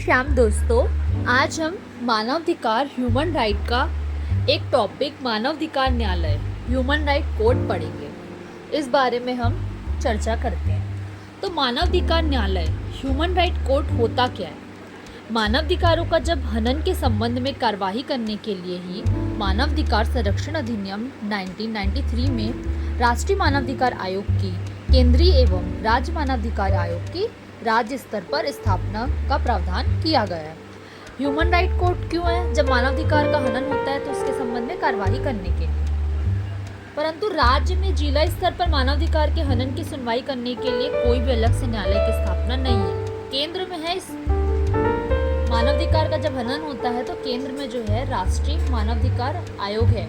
श्याम दोस्तों, आज हम मानवाधिकार ह्यूमन राइट का एक टॉपिक मानवाधिकार न्यायालय ह्यूमन राइट कोड पढ़ेंगे। इस बारे में हम चर्चा करते हैं। तो मानवाधिकार न्यायालय ह्यूमन राइट कोड होता क्या है? मानवाधिकारों का जब हनन के संबंध में कार्यवाही करने के लिए ही मानवाधिकार संरक्षण अधिनियम 1993 में राष्ट्रीय मानवाधिकार आयोग की केंद्रीय एवं राज्य मानवाधिकार आयोग की राज्य स्तर पर स्थापना का प्रावधान किया गया है। ह्यूमन राइट कोड क्यों है? जब मानवाधिकार का हनन होता है तो उसके संबंध में कार्यवाही करने के लिए। परंतु राज्य में जिला स्तर पर मानवाधिकार के हनन की सुनवाई करने के लिए कोई भी अलग से न्यायालय की स्थापना नहीं है। केंद्र में है, इस मानवाधिकार का जब हनन होता है तो केंद्र में जो है राष्ट्रीय मानवाधिकार आयोग है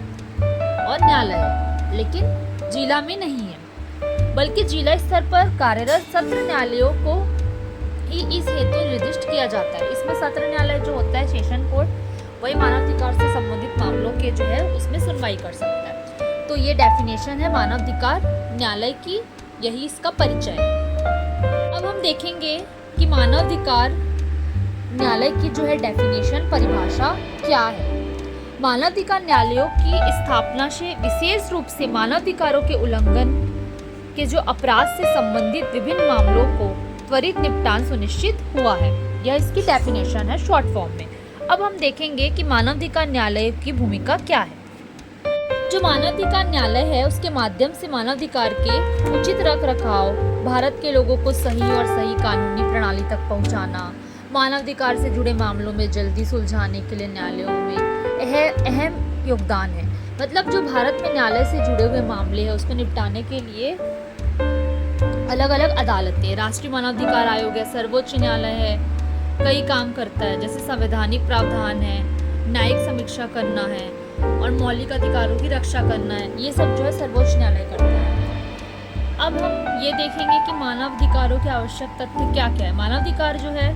और न्यायालय है, लेकिन जिला में नहीं है, बल्कि जिला स्तर पर कार्यरत सत्र न्यायालयों को ही इस हेतु निर्दिष्ट किया जाता है। इसमें सत्र न्यायालय जो होता है, सेशन कोर्ट, वही मानवाधिकार से संबंधित मामलों के जो है उसमें सुनवाई कर सकता है। तो ये डेफिनेशन है मानवाधिकार न्यायालय की, यही इसका परिचय है। अब हम देखेंगे कि मानवाधिकार न्यायालय की जो है डेफिनेशन, परिभाषा क्या है। मानवाधिकार न्यायालयों की स्थापना से विशेष रूप से मानवाधिकारों के उल्लंघन के जो अपराध से संबंधित विभिन्न मामलों को त्वरित निपटान सुनिश्चित हुआ है। यह इसकी डेफिनेशन है शॉर्ट फॉर्म में। अब हम देखेंगे कि मानवाधिकार न्यायालय की भूमिका क्या है। जो मानवाधिकार न्यायालय है उसके माध्यम से मानवाधिकार के उचित रख रखाव, भारत के लोगों को सही और सही कानूनी प्रणाली तक पहुंचाना, मानवाधिकार से जुड़े मामलों में जल्दी सुलझाने के लिए न्यायालयों में अहम योगदान है। मतलब जो भारत में न्यायालय से जुड़े हुए मामले हैं उसको निपटाने के लिए अलग अलग अदालतें, राष्ट्रीय मानवाधिकार आयोग है, सर्वोच्च न्यायालय है, कई काम करता है। जैसे संवैधानिक प्रावधान है, न्यायिक समीक्षा करना है और मौलिक अधिकारों की रक्षा करना है, ये सब जो है सर्वोच्च न्यायालय करता है। अब हम ये देखेंगे कि मानवाधिकारों के आवश्यक तथ्य क्या क्या है। मानवाधिकार जो है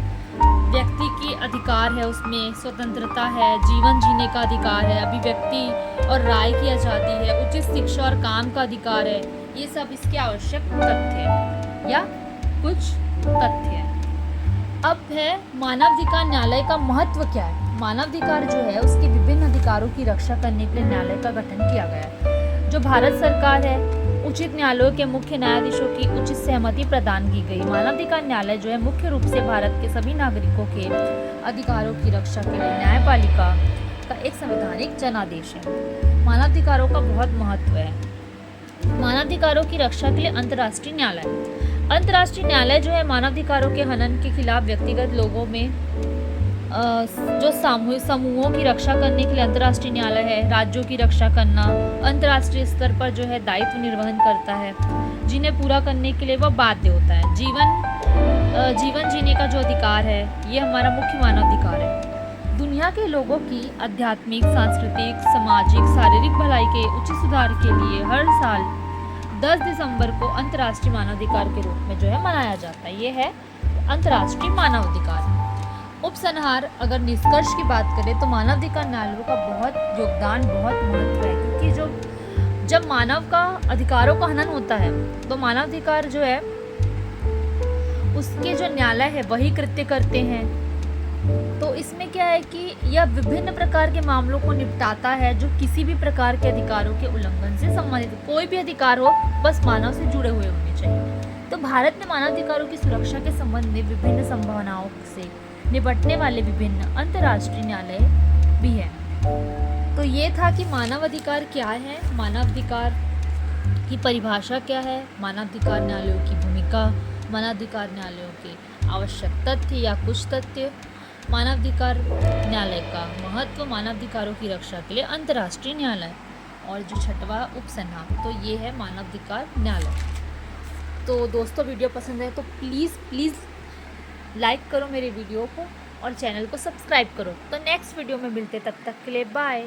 व्यक्ति की अधिकार है, उसमें स्वतंत्रता है, जीवन जीने का अधिकार है, अभिव्यक्ति और राय की आज़ादी है, उचित शिक्षा और काम का अधिकार है। ये सब इसके आवश्यक तथ्य हैं या कुछ तथ्य हैं। अब है मानवाधिकार न्यायालय का महत्व क्या है। मानवाधिकार जो है उसके विभिन्न अधिकारों की रक्षा करने के लिए न्यायालय का गठन किया गया है। जो भारत सरकार है, उचित न्यायालयों के मुख्य न्यायाधीशों की उचित सहमति प्रदान की गई। मानवाधिकार न्यायालय जो है मुख्य रूप से भारत के सभी नागरिकों के अधिकारों की रक्षा के लिए न्यायपालिका का एक संवैधानिक जनादेश है। मानवाधिकारों का बहुत महत्व है। मानवाधिकारों की रक्षा के लिए अंतर्राष्ट्रीय न्यायालय। अंतर्राष्ट्रीय न्यायालय जो है मानवाधिकारों के हनन के खिलाफ व्यक्तिगत लोगों में जो समूहों की रक्षा करने के लिए अंतर्राष्ट्रीय न्यायालय है। राज्यों की रक्षा करना, अंतर्राष्ट्रीय स्तर पर जो है दायित्व निर्वहन करता है, जिन्हें पूरा करने के लिए वह बाध्य होता है। जीवन जीने का जो अधिकार है, ये हमारा मुख्य मानवाधिकार है। दुनिया के लोगों की आध्यात्मिक, सांस्कृतिक, सामाजिक, शारीरिक भलाई के उचित सुधार के लिए हर साल 10 दिसंबर को अंतर्राष्ट्रीय मानवाधिकार के रूप में जो है मनाया जाता है। ये है अंतर्राष्ट्रीय मानवाधिकार। उपसंहार, अगर निष्कर्ष की बात करें तो मानवाधिकार न्यायालयों का बहुत योगदान, बहुत महत्व है, क्योंकि जब मानव का अधिकारों का हनन होता है तो मानवाधिकार जो है उसके जो न्यायालय है वही कृत्य करते हैं। तो इसमें क्या है कि यह विभिन्न प्रकार के मामलों को निपटाता है जो किसी भी प्रकार के अधिकारों के उल्लंघन से संबंधित, कोई भी अधिकार हो, बस मानव से जुड़े हुए होने चाहिए। तो भारत में मानवाधिकारों की सुरक्षा के संबंध में विभिन्न संभावनाओं से निपटने वाले विभिन्न अंतर्राष्ट्रीय न्यायालय भी हैं। तो ये था कि मानवाधिकार क्या है, मानवाधिकार की परिभाषा क्या है, मानवाधिकार न्यायालयों की भूमिका, मानवाधिकार न्यायालयों के आवश्यक तथ्य या कुछ तथ्य, मानवाधिकार न्यायालय का महत्व, मानवाधिकारों की रक्षा के लिए अंतर्राष्ट्रीय न्यायालय, और जो छठवां उपसंहार, तो ये है मानवाधिकार न्यायालय। तो दोस्तों, वीडियो पसंद है तो प्लीज़ लाइक करो मेरे वीडियो को और चैनल को सब्सक्राइब करो। तो नेक्स्ट वीडियो में मिलते, तब तक के लिए बाय।